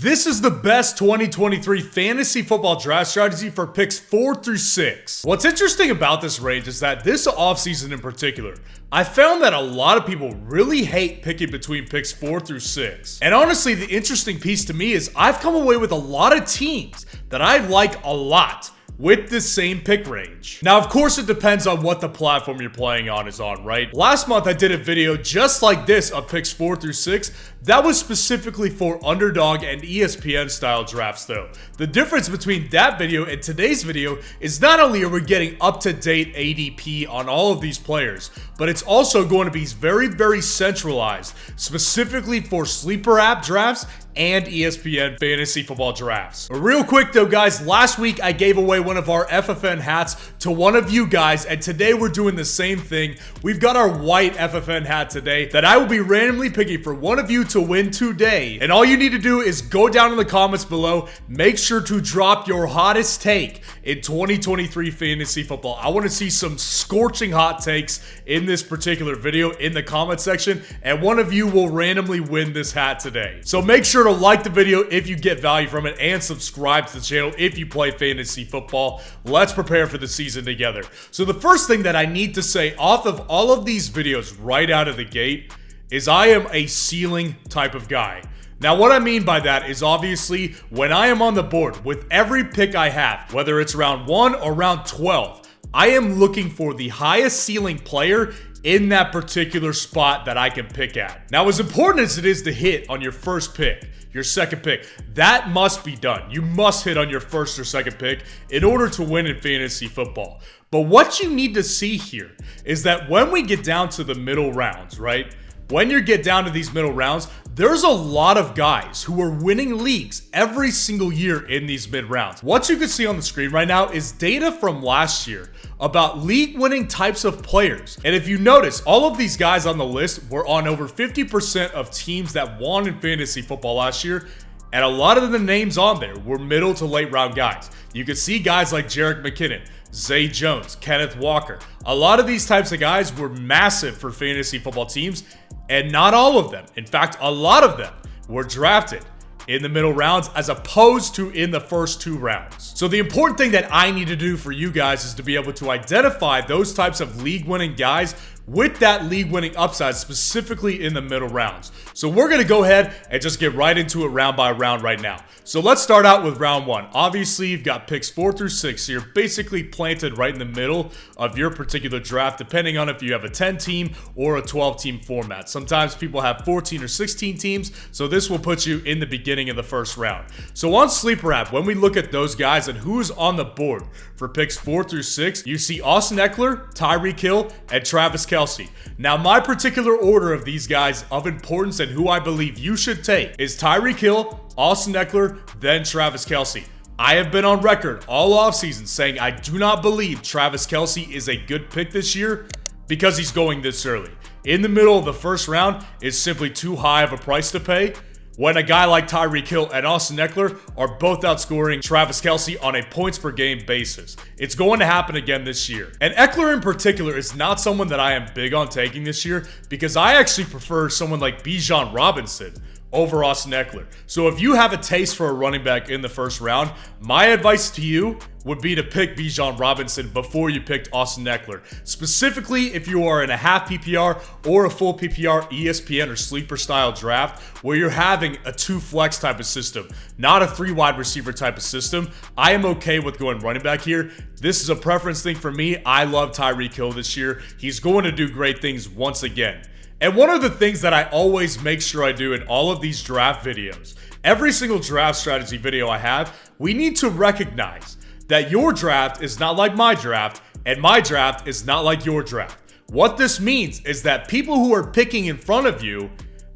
This is the best 2023 fantasy football draft strategy for picks 4 through 6. What's interesting about this range is that this offseason in particular, I found that a lot of people really hate picking between picks 4 through 6. And honestly, the interesting piece to me is I've come away with a lot of teams that I like a lot with this same pick range. Now, of course, it depends on what the platform you're playing on is on, right? Last month, I did a video just like this of picks 4 through 6. That was specifically for underdog and ESPN style drafts though. The difference between that video and today's video is not only are we getting up-to-date ADP on all of these players, but it's also going to be very centralized, specifically for sleeper app drafts and ESPN fantasy football drafts. Real quick though, guys, last week I gave away one of our FFN hats to one of you guys, and today we're doing the same thing. We've got our white FFN hat today that I will be randomly picking for one of you to win today. And all you need to do is go down in the comments below, make sure to drop your hottest take in 2023 fantasy football. I want to see some scorching hot takes in this particular video in the comment section, and one of you will randomly win this hat today. So make sure to like the video if you get value from it, and subscribe to the channel if you play fantasy football. Let's prepare for the season together. So the first thing that I need to say off of all of these videos right out of the gate is I am a ceiling type of guy. Now, what I mean by that is obviously when I am on the board with every pick I have, whether it's round 1 or round 12, I am looking for the highest ceiling player in that particular spot that I can pick at. Now, as important as it is to hit on your first pick, your second pick, that must be done. You must hit on your first or second pick in order to win in fantasy football. But what you need to see here is that when we get down to the middle rounds, right? When you get down to these middle rounds, there's a lot of guys who are winning leagues every single year in these mid rounds. What you can see on the screen right now is data from last year about league winning types of players. And if you notice, all of these guys on the list were on over 50% of teams that won in fantasy football last year. And a lot of the names on there were middle to late round guys. You can see guys like Jerick McKinnon, Zay Jones, Kenneth Walker. A lot of these types of guys were massive for fantasy football teams, and not all of them. In fact, a lot of them were drafted in the middle rounds as opposed to in the first 2 rounds. So the important thing that I need to do for you guys is to be able to identify those types of league-winning guys with that league-winning upside, specifically in the middle rounds. So we're going to go ahead and just get right into it round by round right now. So let's start out with round 1. Obviously, you've got picks 4 through 6. So you're basically planted right in the middle of your particular draft, depending on if you have a 10-team or a 12-team format. Sometimes people have 14 or 16 teams, so this will put you in the beginning of the first round. So on Sleeper App, when we look at those guys and who's on the board for picks 4 through 6, you see Austin Ekeler, Tyreek Hill, and Travis Kelce. Now, my particular order of these guys of importance and who I believe you should take is Tyreek Hill, Austin Ekeler, then Travis Kelce. I have been on record all offseason saying I do not believe Travis Kelce is a good pick this year because he's going this early. In the middle of the first round is simply too high of a price to pay when a guy like Tyreek Hill and Austin Ekeler are both outscoring Travis Kelce on a points per game basis. It's going to happen again this year. And Ekeler in particular is not someone that I am big on taking this year because I actually prefer someone like Bijan Robinson over Austin Ekeler. So if you have a taste for a running back in the first round, my advice to you would be to pick Bijan Robinson before you picked Austin Ekeler. Specifically, if you are in a half PPR or a full PPR ESPN or sleeper style draft where you're having a 2 flex type of system, not a 3 wide receiver type of system, I am okay with going running back here. This is a preference thing for me. I love Tyreek Hill this year. He's going to do great things once again. And one of the things that I always make sure I do in all of these draft videos, every single draft strategy video I have, we need to recognize that your draft is not like my draft, and my draft is not like your draft. What this means is that people who are picking in front of you,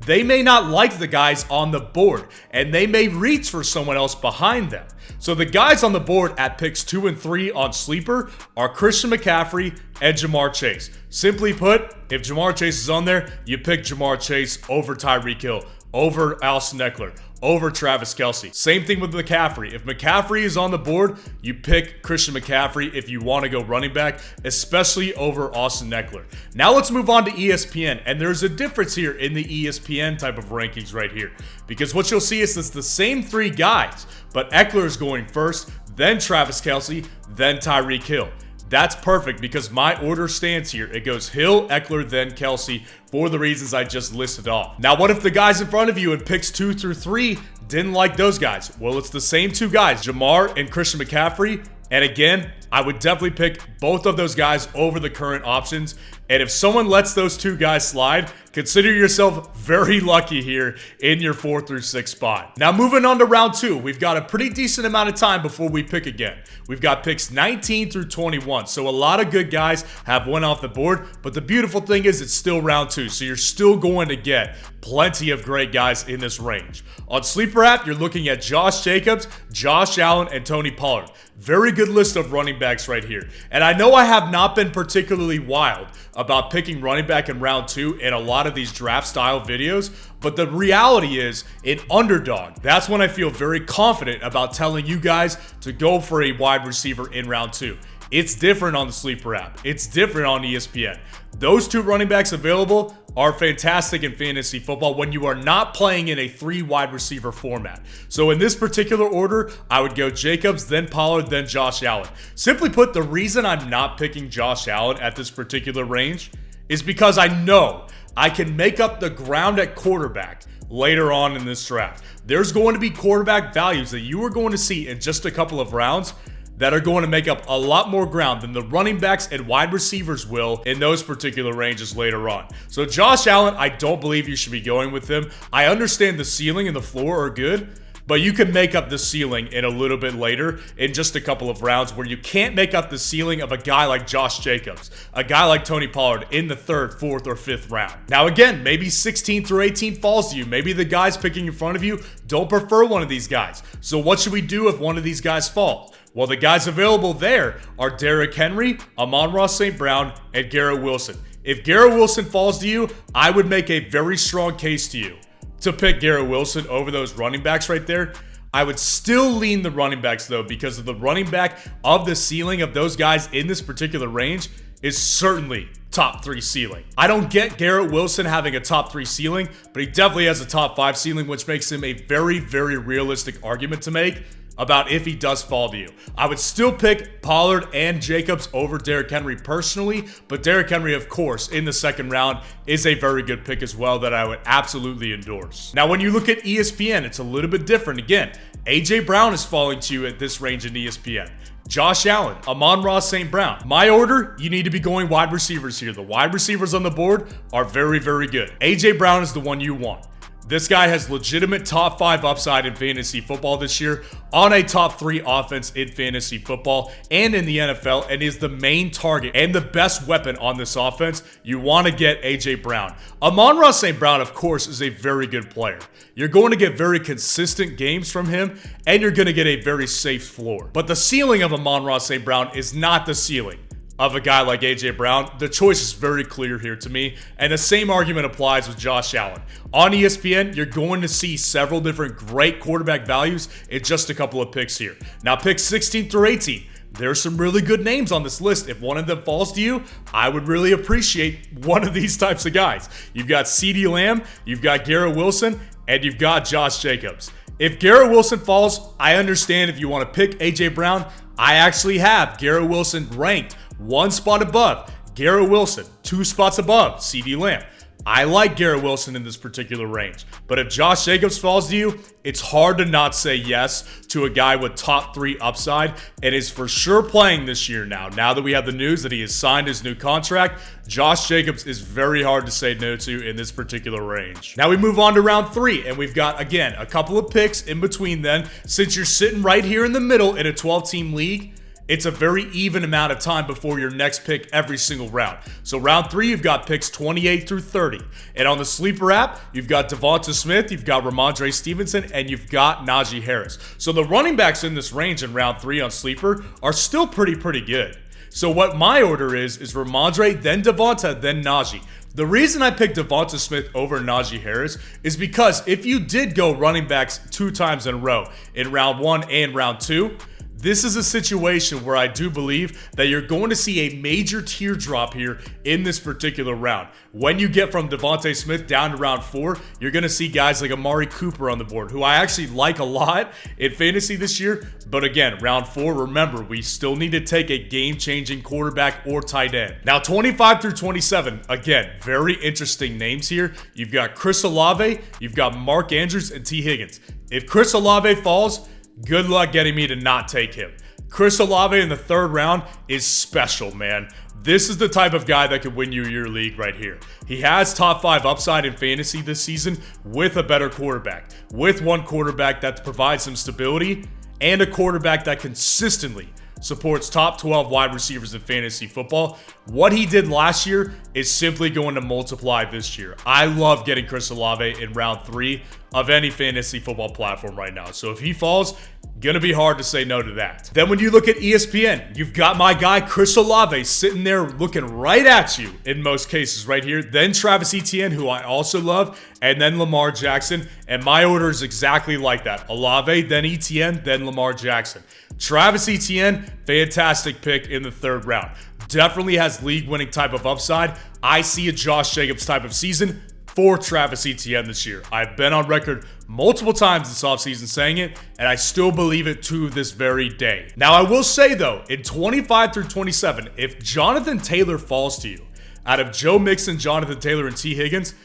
they may not like the guys on the board, and they may reach for someone else behind them. So the guys on the board at picks 2 and 3 on Sleeper are Christian McCaffrey and Jamar Chase. Simply put, if Jamar Chase is on there, you pick Jamar Chase over Tyreek Hill, over Austin Ekeler, over Travis Kelce. Same thing with McCaffrey. If McCaffrey is on the board, you pick Christian McCaffrey if you want to go running back, especially over Austin Eckler. Now let's move on to ESPN, and there's a difference here in the ESPN type of rankings right here, because what you'll see is it's the same three guys, but Eckler is going first, then Travis Kelce, then Tyreek Hill. That's perfect because my order stands here. It goes Hill, Eckler, then Kelce for the reasons I just listed off. Now, what if the guys in front of you in picks 2 through 3 didn't like those guys? Well, it's the same two guys, Jamar and Christian McCaffrey. And again, I would definitely pick both of those guys over the current options. And if someone lets those two guys slide, consider yourself very lucky here in your 4 through 6 spot. Now moving on to round 2, we've got a pretty decent amount of time before we pick again. We've got picks 19 through 21. So a lot of good guys have went off the board, but the beautiful thing is it's still round 2. So you're still going to get plenty of great guys in this range. On Sleeper app, you're looking at Josh Jacobs, Josh Allen, and Tony Pollard. Very good list of running backs right here. And I know I have not been particularly wild about picking running back in round 2 in a lot of these draft style videos, but the reality is in underdog, that's when I feel very confident about telling you guys to go for a wide receiver in round 2. It's different on the Sleeper app. It's different on ESPN. Those two running backs available are fantastic in fantasy football when you are not playing in a 3 wide receiver format. So in this particular order, I would go Jacobs, then Pollard, then Josh Allen. Simply put, the reason I'm not picking Josh Allen at this particular range is because I know I can make up the ground at quarterback later on in this draft. There's going to be quarterback values that you are going to see in just a couple of rounds that are going to make up a lot more ground than the running backs and wide receivers will in those particular ranges later on. So Josh Allen, I don't believe you should be going with him. I understand the ceiling and the floor are good, but you can make up the ceiling in a little bit later in just a couple of rounds where you can't make up the ceiling of a guy like Josh Jacobs, a guy like Tony Pollard in the 3rd, 4th, or 5th round. Now again, maybe 16 through 18 falls to you. Maybe the guys picking in front of you don't prefer one of these guys. So what should we do if one of these guys falls? Well, the guys available there are Derrick Henry, Amon-Ra St. Brown, and Garrett Wilson. If Garrett Wilson falls to you, I would make a very strong case to you to pick Garrett Wilson over those running backs right there. I would still lean the running backs though, because of the running back of the ceiling of those guys in this particular range is certainly top 3 ceiling. I don't get Garrett Wilson having a top 3 ceiling, but he definitely has a top 5 ceiling, which makes him a very, very realistic argument to make about if he does fall to you. I would still pick Pollard and Jacobs over Derrick Henry personally, but Derrick Henry, of course, in the 2nd round is a very good pick as well that I would absolutely endorse. Now, when you look at ESPN, it's a little bit different. Again, AJ Brown is falling to you at this range in ESPN. Josh Allen, Amon-Ra St. Brown. My order, you need to be going wide receivers here. The wide receivers on the board are very, very good. AJ Brown is the one you want. This guy has legitimate top 5 upside in fantasy football this year, on a top 3 offense in fantasy football and in the NFL, and is the main target and the best weapon on this offense. You want to get AJ Brown. Amon-Ra St. Brown, of course, is a very good player. You're going to get very consistent games from him, and you're going to get a very safe floor. But the ceiling of Amon-Ra St. Brown is not the ceiling of a guy like AJ Brown. The choice is very clear here to me, and the same argument applies with Josh Allen. On ESPN, you're going to see several different great quarterback values in just a couple of picks here. Now, picks 16 through 18. There's some really good names on this list. If one of them falls to you, I would really appreciate one of these types of guys. You've got CeeDee Lamb, you've got Garrett Wilson, and you've got Josh Jacobs. If Garrett Wilson falls, I understand if you want to pick AJ Brown. I actually have Garrett Wilson ranked 1 spot above Garrett Wilson, 2 spots above CeeDee Lamb. I like Garrett Wilson in this particular range, but if Josh Jacobs falls to you, it's hard to not say yes to a guy with top 3 upside and is for sure playing this year now. Now that we have the news that he has signed his new contract, Josh Jacobs is very hard to say no to in this particular range. Now we move on to round 3, and we've got, again, a couple of picks in between then. Since you're sitting right here in the middle in a 12-team league, it's a very even amount of time before your next pick every single round. So round 3, you've got picks 28 through 30. And on the Sleeper app, you've got Devonta Smith, you've got Ramondre Stevenson, and you've got Najee Harris. So the running backs in this range in round 3 on Sleeper are still pretty good. So what my order is Ramondre, then Devonta, then Najee. The reason I picked Devonta Smith over Najee Harris is because if you did go running backs 2 times in a row in round 1 and round 2, this is a situation where I do believe that you're going to see a major teardrop here in this particular round. When you get from Devonta Smith down to round 4, you're going to see guys like Amari Cooper on the board, who I actually like a lot in fantasy this year. But again, round 4, remember, we still need to take a game-changing quarterback or tight end. Now, 25 through 27, again, very interesting names here. You've got Chris Olave, you've got Mark Andrews, and T. Higgins. If Chris Olave falls, good luck getting me to not take him. Chris Olave in the 3rd round is special, man. This is the type of guy that could win you your league right here. He has top 5 upside in fantasy this season with a better quarterback. With one quarterback that provides some stability and a quarterback that consistently supports top 12 wide receivers in fantasy football. What he did last year is simply going to multiply this year. I love getting Chris Olave in round 3 of any fantasy football platform right now. So if he falls, gonna be hard to say no to that. Then when you look at ESPN, you've got my guy Chris Olave sitting there looking right at you in most cases right here. Then Travis Etienne, who I also love, and then Lamar Jackson. And my order is exactly like that. Olave, then Etienne, then Lamar Jackson. Travis Etienne, fantastic pick in the 3rd round. Definitely has league-winning type of upside. I see a Josh Jacobs type of season for Travis Etienne this year. I've been on record multiple times this offseason saying it, and I still believe it to this very day. Now, I will say, though, in 25 through 27, if Jonathan Taylor falls to you, out of Joe Mixon, Jonathan Taylor, and T. Higgins,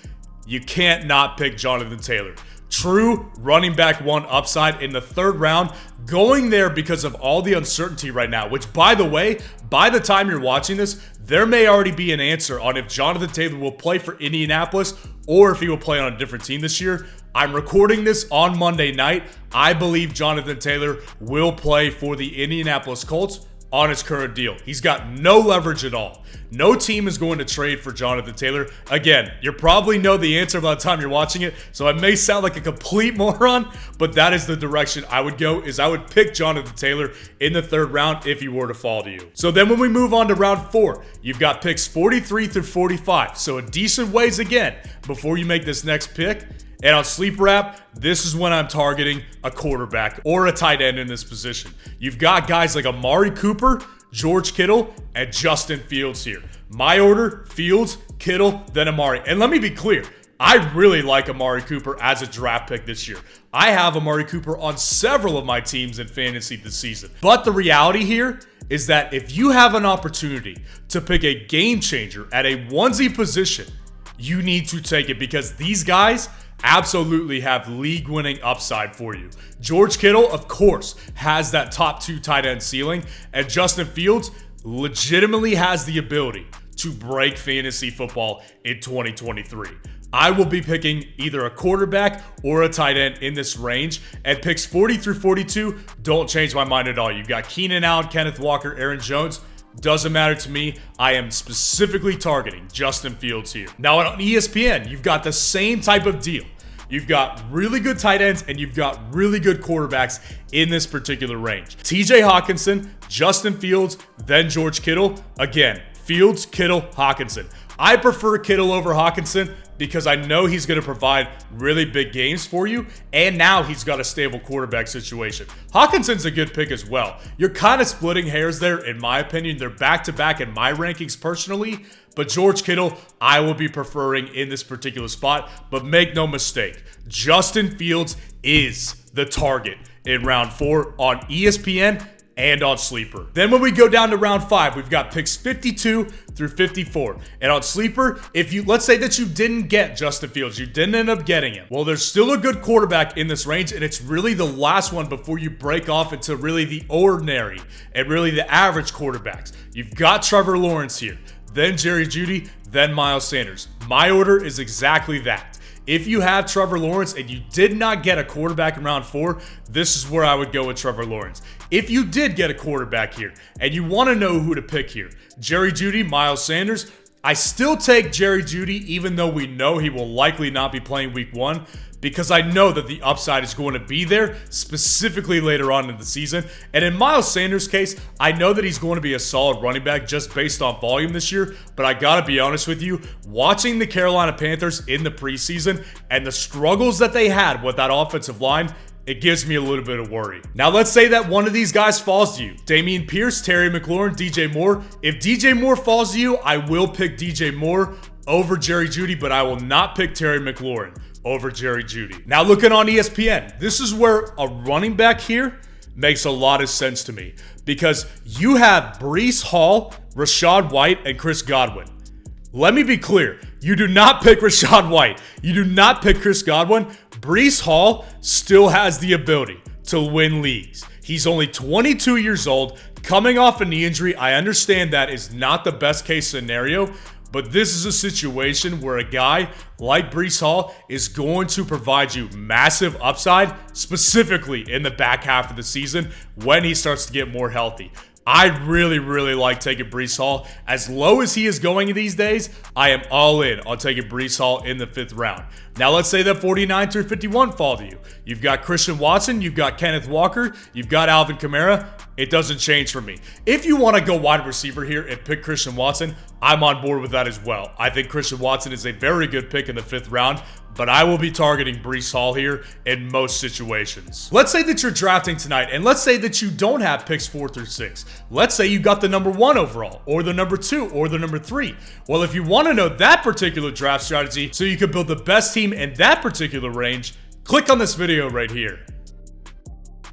you can't not pick Jonathan Taylor. True running back 1 upside in the 3rd round, going there because of all the uncertainty right now, which, by the way, by the time you're watching this, there may already be an answer on if Jonathan Taylor will play for Indianapolis or if he will play on a different team this year. I'm recording this on Monday night. I believe Jonathan Taylor will play for the Indianapolis Colts on his current deal. He's got no leverage at all. No team is going to trade for Jonathan Taylor. Again, you probably know the answer by the time you're watching it, so I may sound like a complete moron, but that is the direction I would go, is I would pick Jonathan Taylor in the 3rd round if he were to fall to you. So then when we move on to round 4, you've got picks 43 through 45. So a decent ways again before you make this next pick. And on Sleeper app, this is when I'm targeting a quarterback or a tight end in this position. You've got guys like Amari Cooper, George Kittle, and Justin Fields here. My order, Fields, Kittle, then Amari. And let me be clear, I really like Amari Cooper as a draft pick this year. I have Amari Cooper on several of my teams in fantasy this season. But the reality here is that if you have an opportunity to pick a game changer at a onesie position, you need to take it, because these guys absolutely have league-winning upside for you. George Kittle, of course, has that top 2 tight end ceiling, and Justin Fields legitimately has the ability to break fantasy football in 2023. I will be picking either a quarterback or a tight end in this range, and picks 40 through 42 don't change my mind at all. You've got Keenan Allen, Kenneth Walker, Aaron Jones. Doesn't matter to me. I am specifically targeting Justin Fields here. Now on ESPN, you've got the same type of deal. You've got really good tight ends and you've got really good quarterbacks in this particular range. TJ Hawkinson, Justin Fields, then George Kittle. Again, Fields, Kittle, Hawkinson. I prefer Kittle over Hawkinson because I know he's going to provide really big games for you, and now he's got a stable quarterback situation. Hawkinson's a good pick as well. You're kind of splitting hairs there, in my opinion. They're back-to-back in my rankings personally, but George Kittle, I will be preferring in this particular spot. But make no mistake, Justin Fields is the target in round 4 on ESPN and on Sleeper. Then when we go down to round 5, we've got picks 52 through 54. And on Sleeper, let's say that you didn't get Justin Fields, you didn't end up getting him. Well, there's still a good quarterback in this range, and it's really the last one before you break off into really the ordinary and really the average quarterbacks. You've got Trevor Lawrence here, then Jerry Jeudy, then Miles Sanders. My order is exactly that. If you have Trevor Lawrence and you did not get a quarterback in round 4, this is where I would go with Trevor Lawrence. If you did get a quarterback here and you want to know who to pick here, Jerry Jeudy, Miles Sanders, I still take Jerry Jeudy, even though we know he will likely not be playing week 1, because I know that the upside is going to be there, specifically later on in the season. And in Miles Sanders' case, I know that he's going to be a solid running back just based on volume this year, but I gotta be honest with you, watching the Carolina Panthers in the preseason and the struggles that they had with that offensive line, it gives me a little bit of worry. Now, let's say that one of these guys falls to you. Dameon Pierce, Terry McLaurin, DJ Moore. If DJ Moore falls to you, I will pick DJ Moore over Jerry Jeudy, but I will not pick Terry McLaurin over Jerry Jeudy. Now, looking on ESPN, this is where a running back here makes a lot of sense to me, because you have Breece Hall, Rachaad White, and Chris Godwin. Let me be clear. You do not pick Rachaad White. You do not pick Chris Godwin. Breece Hall still has the ability to win leagues. He's only 22 years old, coming off a knee injury. I understand that is not the best case scenario, but this is a situation where a guy like Breece Hall is going to provide you massive upside, specifically in the back half of the season when he starts to get more healthy. I really like taking Breece Hall. As low as he is going these days, I am all in on taking Breece Hall in the 5th round. Now, let's say that 49 through 51 fall to you. You've got Christian Watson, you've got Kenneth Walker, you've got Alvin Kamara. It doesn't change for me. If you want to go wide receiver here and pick Christian Watson, I'm on board with that as well. I think Christian Watson is a very good pick in the 5th round, but I will be targeting Breece Hall here in most situations. Let's say that you're drafting tonight, and let's say that you don't have picks 4 through 6. Let's say you got the number 1 overall, or the number 2, or the number 3. Well, if you want to know that particular draft strategy so you can build the best team in that particular range, click on this video right here.